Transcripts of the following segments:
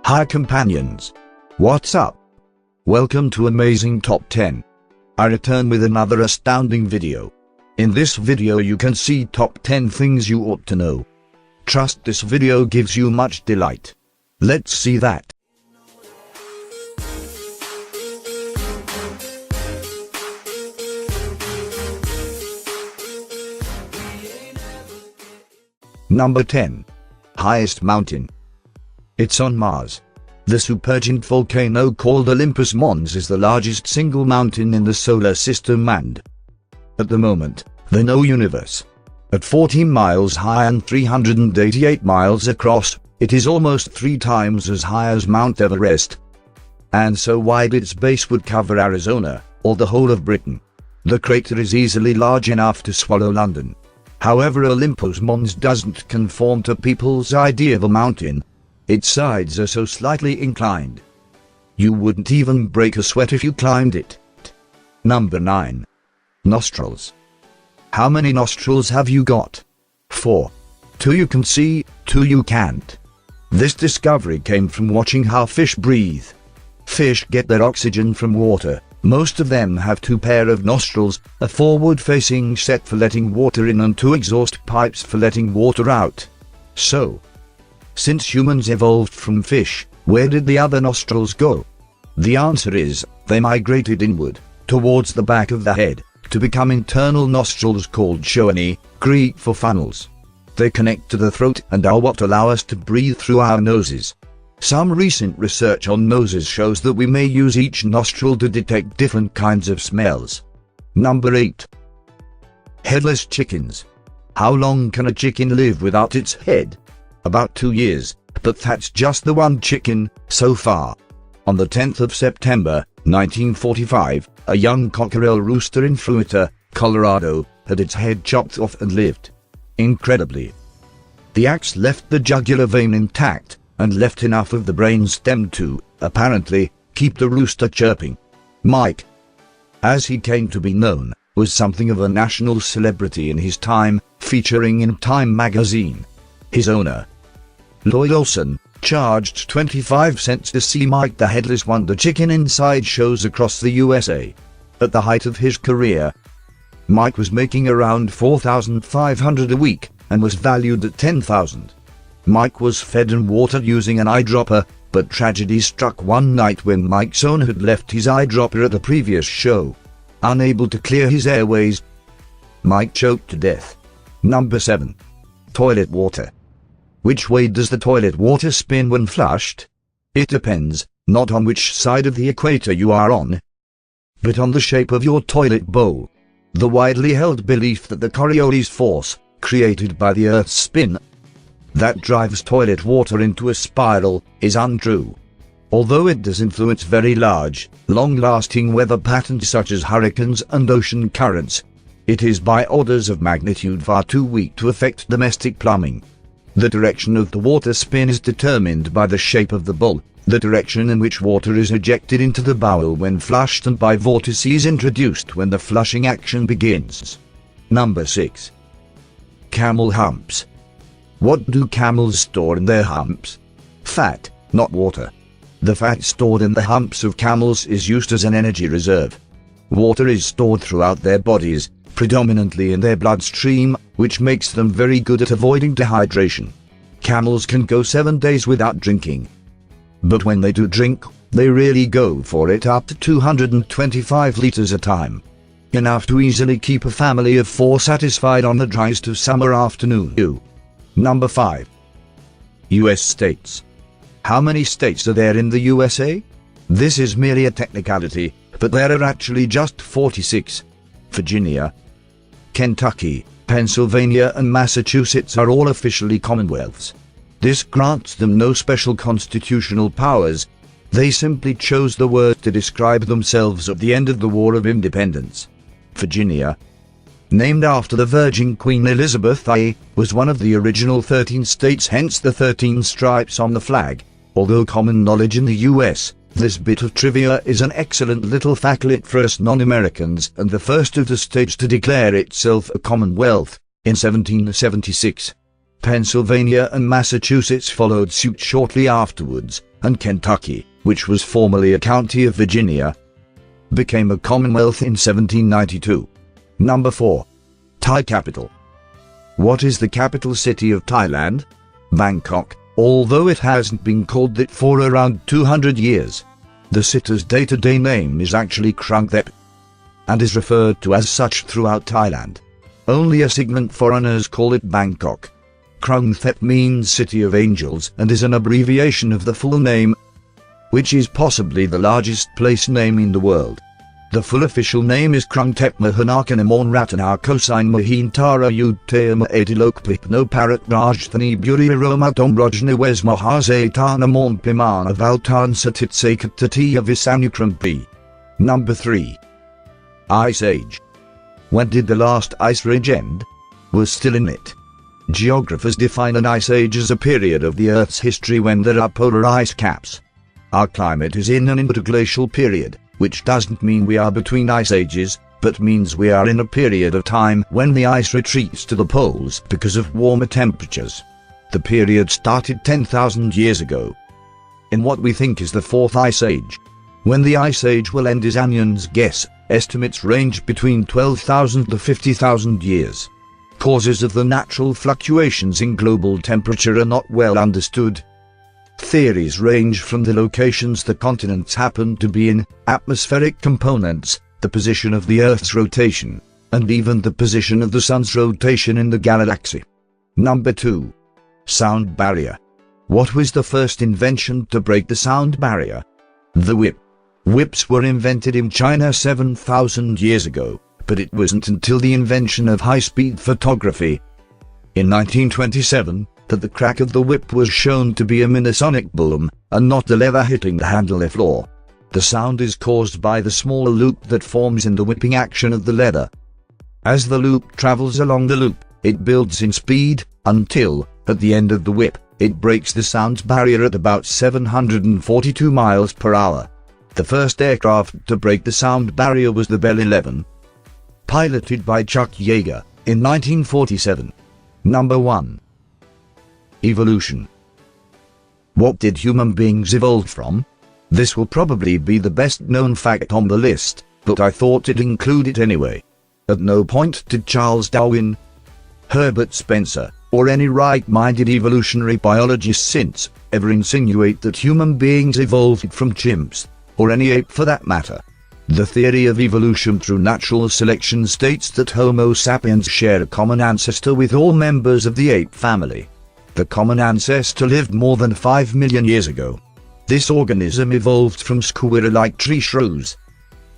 Hi companions. What's up? Welcome to Amazing Top 10. I return with another astounding video. In this video you can see top 10 things you ought to know. Trust this video gives you much delight. Let's see that. Number 10. Highest mountain. It's on Mars. The supergiant volcano called Olympus Mons is the largest single mountain in the solar system and, at the moment, the known universe. At 14 miles high and 388 miles across, it is almost 3 times as high as Mount Everest. And so wide its base would cover Arizona, or the whole of Britain. The crater is easily large enough to swallow London. However, Olympus Mons doesn't conform to people's idea of a mountain. Its sides are so slightly inclined. You wouldn't even break a sweat if you climbed it. Number 9. Nostrils. How many nostrils have you got? 4. 2 you can see, 2 you can't. This discovery came from watching how fish breathe. Fish get their oxygen from water. Most of them have 2 pair of nostrils, a forward-facing set for letting water in and 2 exhaust pipes for letting water out. So, since humans evolved from fish, where did the other nostrils go? The answer is, they migrated inward, towards the back of the head, to become internal nostrils called choannae, Greek for funnels. They connect to the throat and are what allow us to breathe through our noses. Some recent research on noses shows that we may use each nostril to detect different kinds of smells. Number 8. Headless chickens. How long can a chicken live without its head? About 2 years, but that's just the one chicken, so far. On the 10th of September, 1945, a young cockerel rooster in Fruita, Colorado, had its head chopped off and lived. Incredibly, the axe left the jugular vein intact, and left enough of the brain stem to, apparently, keep the rooster chirping. Mike, as he came to be known, was something of a national celebrity in his time, featuring in Time magazine. His owner, Lloyd Olson, charged 25 cents to see Mike the Headless Wonder Chicken inside shows across the USA. At the height of his career, Mike was making around $4,500 a week, and was valued at $10,000. Mike was fed and watered using an eyedropper, but tragedy struck one night when Mike's owner had left his eyedropper at the previous show. Unable to clear his airways, Mike choked to death. Number 7. Toilet water. Which way does the toilet water spin when flushed? It depends, not on which side of the equator you are on, but on the shape of your toilet bowl. The widely held belief that the Coriolis force, created by the Earth's spin, that drives toilet water into a spiral, is untrue. Although it does influence very large, long-lasting weather patterns such as hurricanes and ocean currents, it is by orders of magnitude far too weak to affect domestic plumbing. The direction of the water spin is determined by the shape of the bowl, the direction in which water is ejected into the bowel when flushed, and by vortices introduced when the flushing action begins. Number 6. Camel humps. What do camels store in their humps? Fat, not water. The fat stored in the humps of camels is used as an energy reserve. Water is stored throughout their bodies, predominantly in their bloodstream, which makes them very good at avoiding dehydration. Camels can go 7 days without drinking. But when they do drink, they really go for it, up to 225 liters a time. Enough to easily keep a family of 4 satisfied on the driest of summer afternoon. Number 5. US states. How many states are there in the USA? This is merely a technicality, but there are actually just 46. Virginia, Kentucky, Pennsylvania and Massachusetts are all officially commonwealths. This grants them no special constitutional powers. They simply chose the word to describe themselves at the end of the War of Independence. Virginia, named after the Virgin Queen Elizabeth I, was one of the original 13 states, hence the 13 stripes on the flag. Although common knowledge in the US, this bit of trivia is an excellent little factlet for us non-Americans, and the first of the states to declare itself a commonwealth, in 1776. Pennsylvania and Massachusetts followed suit shortly afterwards, and Kentucky, which was formerly a county of Virginia, became a commonwealth in 1792. Number 4. Thai capital. What is the capital city of Thailand? Bangkok, although it hasn't been called that for around 200 years. The city's day-to-day name is actually Krung Thep, and is referred to as such throughout Thailand. Only assignment foreigners call it Bangkok. Krung Thep means City of Angels and is an abbreviation of the full name, which is possibly the largest place name in the world. The full official name is Krung Thep Mahanakanamon Ratana Kosin Mahintara Utayama Adilokpik no Parat Rajthani Buri Aromatom Rajnawes Mahazatana Mon Pimana Valtan Satitsakatatiya Visanukram P. Number 3. Ice Age. When did the last ice age end? We're still in it. Geographers define an ice age as a period of the Earth's history when there are polar ice caps. Our climate is in an interglacial period, which doesn't mean we are between ice ages, but means we are in a period of time when the ice retreats to the poles because of warmer temperatures. The period started 10,000 years ago, in what we think is the fourth ice age. When the ice age will end is anyone's guess. Estimates range between 12,000 to 50,000 years. Causes of the natural fluctuations in global temperature are not well understood. Theories range from the locations the continents happen to be in, atmospheric components, the position of the Earth's rotation, and even the position of the Sun's rotation in the galaxy. Number 2. Sound barrier. What was the first invention to break the sound barrier? The whip. Whips were invented in China 7,000 years ago, but it wasn't until the invention of high-speed photography in 1927 that the crack of the whip was shown to be a minisonic boom, and not the lever hitting the handle floor. The sound is caused by the small loop that forms in the whipping action of the leather. As the loop travels along the loop, it builds in speed, until, at the end of the whip, it breaks the sound barrier at about 742 miles per hour. The first aircraft to break the sound barrier was the Bell 11, piloted by Chuck Yeager, in 1947. Number 1. Evolution. What did human beings evolve from? This will probably be the best known fact on the list, but I thought I'd include it anyway. At no point did Charles Darwin, Herbert Spencer, or any right-minded evolutionary biologist since ever insinuate that human beings evolved from chimps, or any ape for that matter. The theory of evolution through natural selection states that Homo sapiens share a common ancestor with all members of the ape family. The common ancestor lived more than 5 million years ago. This organism evolved from squirrel-like tree shrews.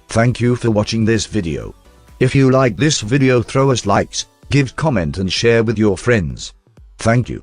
Thank you for watching this video. If you like this video, throw us likes, give comment and share with your friends. Thank you.